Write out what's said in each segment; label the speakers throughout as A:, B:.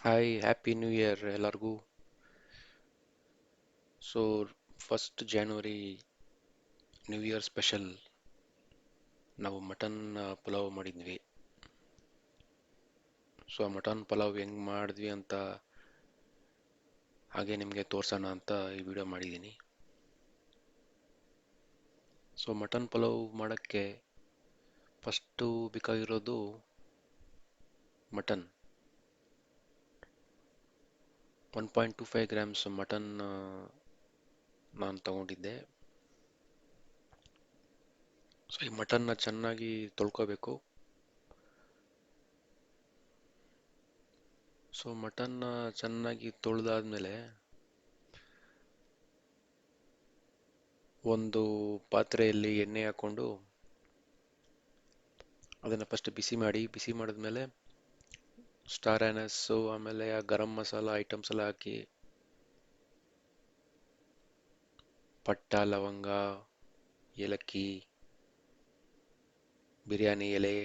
A: Hi happy new year ಎಲ್ಲರಿಗೂ. So 1st January new year special ನಾವು mutton pulao ಮಾಡಿದ್ವಿ. So ಆ ಮಟನ್ ಪಲಾವ್ ಹೆಂಗ್ ಮಾಡಿದ್ವಿ ಅಂತ ಹಾಗೆ ನಿಮಗೆ ತೋರ್ಸೋಣ ಅಂತ ಈ ವಿಡಿಯೋ ಮಾಡಿದ್ದೀನಿ. ಸೊ ಮಟನ್ ಪಲಾವ್ ಮಾಡೋಕ್ಕೆ ಫಸ್ಟು ಬೇಕಾಗಿರೋದು ಮಟನ್. 1.25 ಗ್ರಾಮ್ಸ್ ಮಟನ್ ನಾನು ತಗೊಂಡಿದ್ದೆ. ಸೊ ಈ ಮಟನ್ನ ಚೆನ್ನಾಗಿ ತೊಳ್ಕೊಬೇಕು. ಸೊ ಮಟನ್ನ ಚೆನ್ನಾಗಿ ತೊಳೆದಾದ್ಮೇಲೆ ಒಂದು ಪಾತ್ರೆಯಲ್ಲಿ ಎಣ್ಣೆ ಹಾಕ್ಕೊಂಡು ಅದನ್ನು ಫಸ್ಟ್ ಬಿಸಿ ಮಾಡಿದ್ಮೇಲೆ ಸ್ಟಾರ್ ಆನಸ್ಸು ಆಮೇಲೆ ಆ ಗರಂ ಮಸಾಲ ಐಟಮ್ಸ್ ಎಲ್ಲ ಹಾಕಿ ಪಟ್ಟ ಲವಂಗ ಏಲಕ್ಕಿ ಬಿರಿಯಾನಿ ಎಲೆ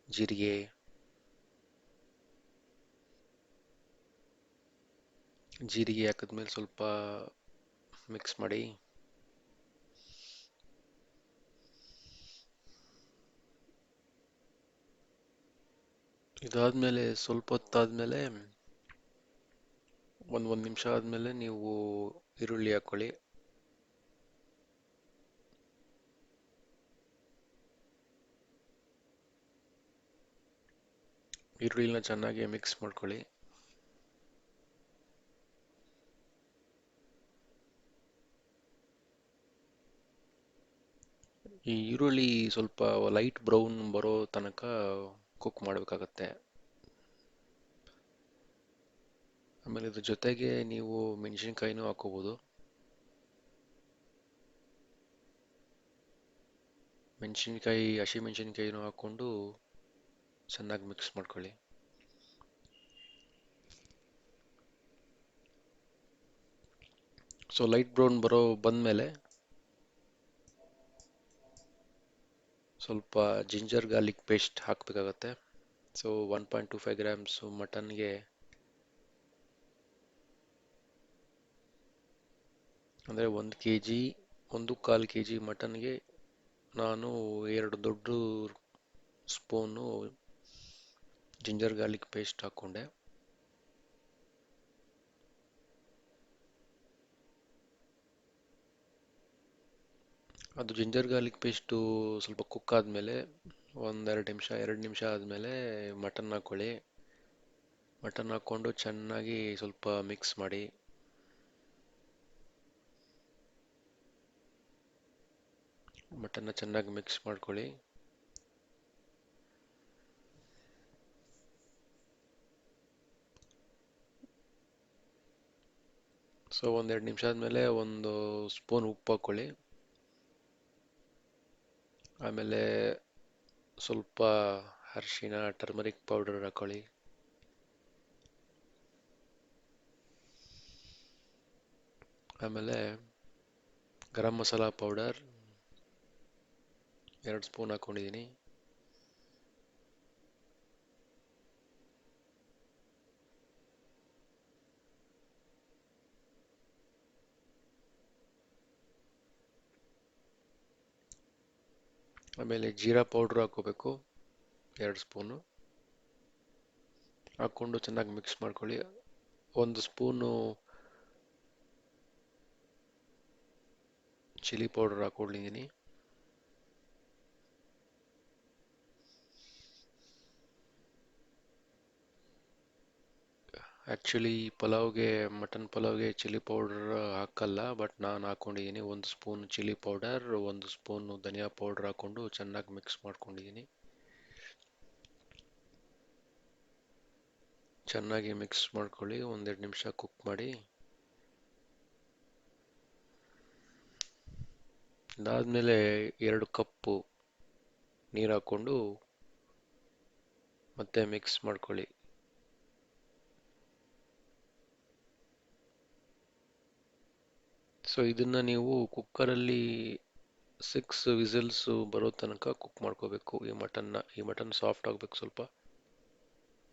A: ಜೀರಿಗೆ ಹಾಕಿದ್ಮೇಲೆ ಸ್ವಲ್ಪ ಮಿಕ್ಸ್ ಮಾಡಿ ಇದಾದ್ಮೇಲೆ ಸ್ವಲ್ಪ ಹೊತ್ತಾದ್ಮೇಲೆ ಒಂದು ನಿಮಿಷ ಆದ್ಮೇಲೆ ನೀವು ಈರುಳ್ಳಿ ಹಾಕೊಳ್ಳಿ. ಈರುಳ್ಳಿನ ಚೆನ್ನಾಗಿ ಮಿಕ್ಸ್ ಮಾಡ್ಕೊಳ್ಳಿ. ಈ ಈರುಳ್ಳಿ ಸ್ವಲ್ಪ ಲೈಟ್ ಬ್ರೌನ್ ಬರೋ ತನಕ ಕುಕ್ ಮಾಡಬೇಕಾಗತ್ತೆ. ಆಮೇಲೆ ಇದ್ರ ಜೊತೆಗೆ ನೀವು ಮೆಣಸಿನ್ಕಾಯಿನೂ ಹಾಕೋಬಹುದು. ಹಸಿ ಮೆಣಸಿನ್ಕಾಯಿನೂ ಹಾಕೊಂಡು ಚೆನ್ನಾಗಿ ಮಿಕ್ಸ್ ಮಾಡ್ಕೊಳ್ಳಿ. ಸೊ ಲೈಟ್ ಬ್ರೌನ್ ಬಂದಮೇಲೆ ಸ್ವಲ್ಪ ಜಿಂಜರ್ ಗಾರ್ಲಿಕ್ ಪೇಸ್ಟ್ ಹಾಕಬೇಕಾಗತ್ತೆ. ಸೊ 1.25 ಗ್ರಾಮ್ಸ್ ಮಟನ್ಗೆ ಅಂದರೆ 1 kg 1.25 kg ಮಟನ್ಗೆ ನಾನು 2 ದೊಡ್ಡ ಸ್ಪೂನು ಜಿಂಜರ್ ಗಾರ್ಲಿಕ್ ಪೇಸ್ಟ್ ಹಾಕ್ಕೊಂಡೆ. ಅದು ಜಿಂಜರ್ ಗಾರ್ಲಿಕ್ ಪೇಸ್ಟು ಸ್ವಲ್ಪ ಕುಕ್ ಆದಮೇಲೆ ಎರಡು ನಿಮಿಷ ಆದಮೇಲೆ ಮಟನ್ ಹಾಕ್ಕೊಳ್ಳಿ. ಮಟನ್ ಹಾಕ್ಕೊಂಡು ಚೆನ್ನಾಗಿ ಸ್ವಲ್ಪ ಮಿಕ್ಸ್ ಮಾಡಿ. ಮಟನ್ನ ಚೆನ್ನಾಗಿ ಮಿಕ್ಸ್ ಮಾಡ್ಕೊಳ್ಳಿ. ಸೊ 1-2 ನಿಮಿಷ ಆದಮೇಲೆ ಒಂದು ಸ್ಪೂನ್ ಉಪ್ಪು ಹಾಕ್ಕೊಳ್ಳಿ. ಆಮೇಲೆ ಸ್ವಲ್ಪ ಅರಿಶಿನ ಟರ್ಮರಿಕ್ ಪೌಡರ್ ಹಾಕ್ಕೊಳ್ಳಿ. ಆಮೇಲೆ ಗರಂ ಮಸಾಲ ಪೌಡರ್ 2 ಸ್ಪೂನ್ ಹಾಕ್ಕೊಂಡಿದ್ದೀನಿ. ಆಮೇಲೆ ಜೀರಾ ಪೌಡ್ರ್ ಹಾಕೋಬೇಕು 2 ಸ್ಪೂನು. ಹಾಕ್ಕೊಂಡು ಚೆನ್ನಾಗಿ ಮಿಕ್ಸ್ ಮಾಡ್ಕೊಳ್ಳಿ. 1 ಸ್ಪೂನು ಚಿಲ್ಲಿ ಪೌಡರ್ ಹಾಕ್ಕೊಂಡಿದ್ದೀನಿ. ಆ್ಯಕ್ಚುಲಿ ಮಟನ್ ಪಲಾವ್ಗೆ ಚಿಲ್ಲಿ ಪೌಡರ್ ಹಾಕಲ್ಲ, ಬಟ್ ನಾನು ಹಾಕ್ಕೊಂಡಿದ್ದೀನಿ. 1 ಸ್ಪೂನ್ ಚಿಲ್ಲಿ ಪೌಡರ್ 1 ಸ್ಪೂನು ಧನಿಯಾ ಪೌಡರ್ ಹಾಕ್ಕೊಂಡು ಚೆನ್ನಾಗಿ ಮಿಕ್ಸ್ ಮಾಡ್ಕೊಂಡಿದ್ದೀನಿ. ಚೆನ್ನಾಗಿ ಮಿಕ್ಸ್ ಮಾಡ್ಕೊಳ್ಳಿ. 1-2 ನಿಮಿಷ ಕುಕ್ ಮಾಡಿ. ಅದಾದಮೇಲೆ 2 ಕಪ್ಪು ನೀರು ಹಾಕ್ಕೊಂಡು ಮತ್ತೆ ಮಿಕ್ಸ್ ಮಾಡ್ಕೊಳ್ಳಿ. ಸೊ ಇದನ್ನ ನೀವು ಕುಕ್ಕರಲ್ಲಿ 6 ವಿಸಿಲ್ಸ್ ಬರೋ ತನಕ ಕುಕ್ ಮಾಡ್ಕೋಬೇಕು. ಈ ಮಟನ್ ಸಾಫ್ಟ್ ಆಗಬೇಕು ಸ್ವಲ್ಪ.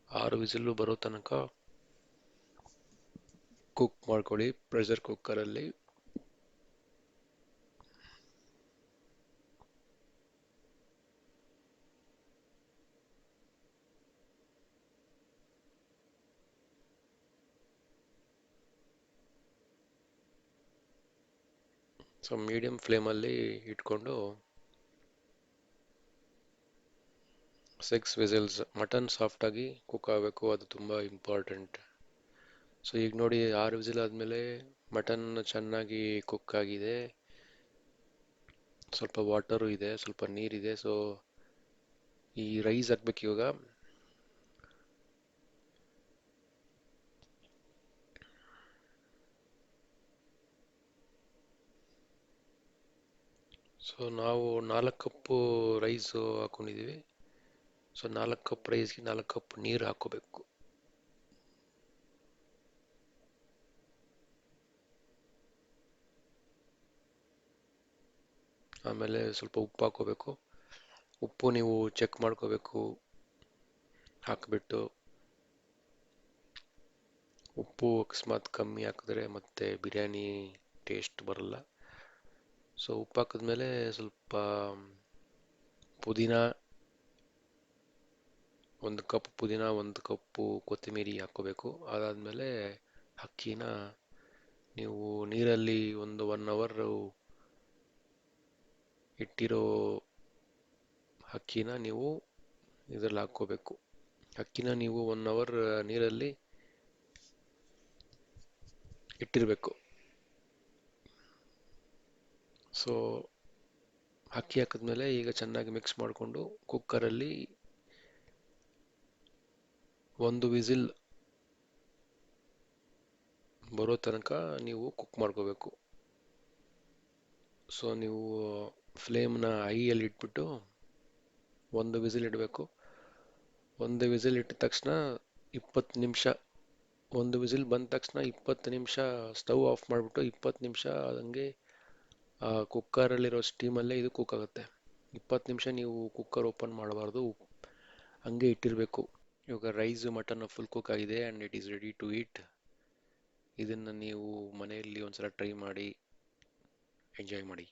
A: 6 ವಿಸಿಲು ಬರೋ ತನಕ ಕುಕ್ ಮಾಡ್ಕೊಳ್ಳಿ ಪ್ರೆಷರ್ ಕುಕ್ಕರಲ್ಲಿ. ಸೊ ಮೀಡಿಯಂ ಫ್ಲೇಮಲ್ಲಿ ಇಟ್ಕೊಂಡು 6 ವಿಸಿಲ್ಸ್, ಮಟನ್ ಸಾಫ್ಟಾಗಿ ಕುಕ್ ಆಗಬೇಕು, ಅದು ತುಂಬ ಇಂಪಾರ್ಟೆಂಟ್. ಸೊ ಈಗ ನೋಡಿ 6 ವಿಸಿಲ್ ಆದಮೇಲೆ ಮಟನ್ ಚೆನ್ನಾಗಿ ಕುಕ್ ಆಗಿದೆ, ಸ್ವಲ್ಪ ವಾಟರು ಇದೆ, ಸ್ವಲ್ಪ ನೀರಿದೆ. ಸೊ ಈ ರೈಸ್ ಹಾಕ್ಬೇಕು ಇವಾಗ. ಸೊ ನಾವು 4 ಕಪ್ಪು ರೈಸು ಹಾಕೊಂಡಿದ್ದೀವಿ. ಸೊ 4 ಕಪ್ ರೈಸ್ಗೆ 4 ಕಪ್ ನೀರು ಹಾಕೋಬೇಕು. ಆಮೇಲೆ ಸ್ವಲ್ಪ ಉಪ್ಪು ಹಾಕೋಬೇಕು. ಉಪ್ಪು ನೀವು ಚೆಕ್ ಮಾಡ್ಕೋಬೇಕು, ಹಾಕಿಬಿಟ್ಟು. ಉಪ್ಪು ಅಕಸ್ಮಾತ್ ಕಮ್ಮಿ ಹಾಕಿದ್ರೆ ಮತ್ತೆ ಬಿರಿಯಾನಿ ಟೇಸ್ಟ್ ಬರಲ್ಲ. ಸೊ ಉಪ್ಪು ಹಾಕಿದ್ಮೇಲೆ ಸ್ವಲ್ಪ ಪುದೀನ, 1 ಕಪ್ ಪುದೀನ, 1 ಕಪ್ಪು ಕೊತ್ತಂಬರಿ ಹಾಕೋಬೇಕು. ಅದಾದಮೇಲೆ ಅಕ್ಕಿನ ನೀವು ನೀರಲ್ಲಿ ಒಂದು 1 ಅವರ್ ಇಟ್ಟಿರೋ ಅಕ್ಕಿನ ನೀವು ಇದರಲ್ಲಿ ಹಾಕ್ಕೋಬೇಕು. ಅಕ್ಕಿನ ನೀವು 1 ಅವರ್ ನೀರಲ್ಲಿ ಇಟ್ಟಿರಬೇಕು. ಸೊ ಅಕ್ಕಿ ಹಾಕಿದ್ಮೇಲೆ ಈಗ ಚೆನ್ನಾಗಿ ಮಿಕ್ಸ್ ಮಾಡಿಕೊಂಡು ಕುಕ್ಕರಲ್ಲಿ 1 ವಿಸಿಲ್ ಬರೋ ತನಕ ನೀವು ಕುಕ್ ಮಾಡ್ಕೋಬೇಕು. ಸೊ ನೀವು ಫ್ಲೇಮ್ನ ಹೈಯಲ್ಲಿ ಇಟ್ಬಿಟ್ಟು 1 ವಿಸಿಲ್ ಇಡಬೇಕು. 1 ವಿಸಿಲ್ ಇಟ್ಟ ತಕ್ಷಣ 20 ನಿಮಿಷ, 1 ವಿಸಿಲ್ ಬಂದ ತಕ್ಷಣ 20 ನಿಮಿಷ ಸ್ಟವ್ ಆಫ್ ಮಾಡಿಬಿಟ್ಟು 20 ನಿಮಿಷ ಹಂಗೆ ಆ ಕುಕ್ಕರಲ್ಲಿರೋ ಸ್ಟೀಮಲ್ಲೇ ಇದು ಕುಕ್ ಆಗುತ್ತೆ. 20 ನಿಮಿಷ ನೀವು ಕುಕ್ಕರ್ ಓಪನ್ ಮಾಡಬಾರ್ದು, ಹಂಗೆ ಇಟ್ಟಿರಬೇಕು. ಇವಾಗ ರೈಸ್ ಮಟನ್ ಫುಲ್ ಕುಕ್ ಆಗಿದೆ and it is ready to eat. ಇದನ್ನು ನೀವು ಮನೆಯಲ್ಲಿ ಒಂದ್ಸಲ ಟ್ರೈ ಮಾಡಿ ಎಂಜಾಯ್ ಮಾಡಿ.